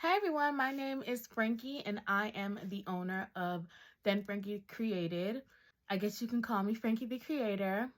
Hi everyone, my name is Frankie and I am the owner of Frankie Created. I guess you can call me Frankie the Creator.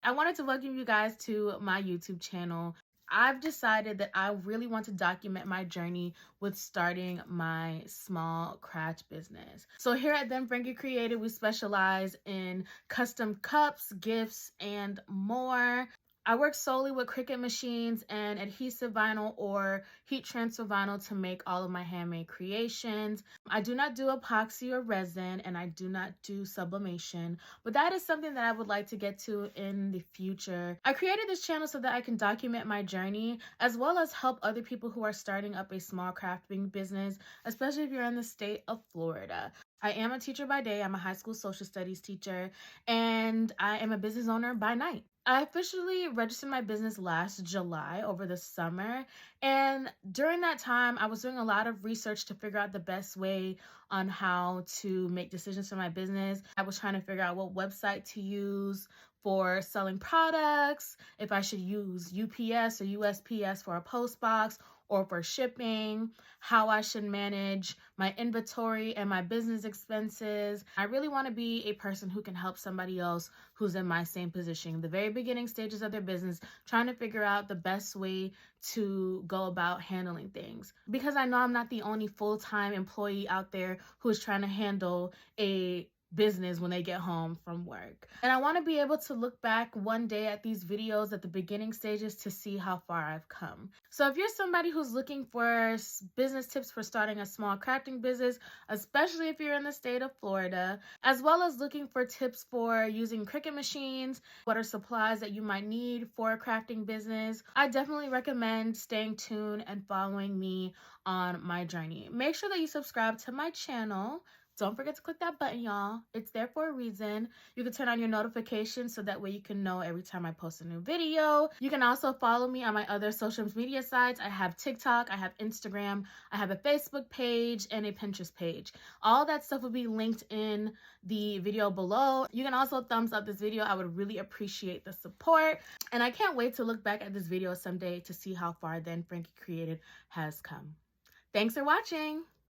I wanted to welcome you guys to my YouTube channel. I've decided that I really want to document my journey with starting my small craft business. So here at Frankie Created, we specialize in custom cups, gifts, and more. I work solely with Cricut machines and adhesive vinyl or heat transfer vinyl to make all of my handmade creations. I do not do epoxy or resin, and I do not do sublimation, but that is something that I would like to get to in the future. I created this channel so that I can document my journey as well as help other people who are starting up a small crafting business, especially if you're in the state of Florida. I am a teacher by day. I'm a high school social studies teacher, and I am a business owner by night. I officially registered my business last July over the summer, and during that time, I was doing a lot of research to figure out the best way on how to make decisions for my business. I was trying to figure out what website to use for selling products, if I should use UPS or USPS for a post box or for shipping, how I should manage my inventory and my business expenses. I really want to be a person who can help somebody else who's in my same position, the very beginning stages of their business, trying to figure out the best way to go about handling things. Because I know I'm not the only full-time employee out there who is trying to handle a business when they get home from work. And I want to be able to look back one day at these videos at the beginning stages to see how far I've come. So if you're somebody who's looking for business tips for starting a small crafting business, especially if you're in the state of Florida, as well as looking for tips for using Cricut machines, what are supplies that you might need for a crafting business, I definitely recommend staying tuned and following me on my journey. Make sure that you subscribe to my channel. Don't forget to click that button, y'all. It's there for a reason. You can turn on your notifications so that way you can know every time I post a new video. You can also follow me on my other social media sites. I have TikTok, I have Instagram, I have a Facebook page, and a Pinterest page. All that stuff will be linked in the video below. You can also thumbs up this video. I would really appreciate the support. And I can't wait to look back at this video someday to see how far Frankie Created has come. Thanks for watching.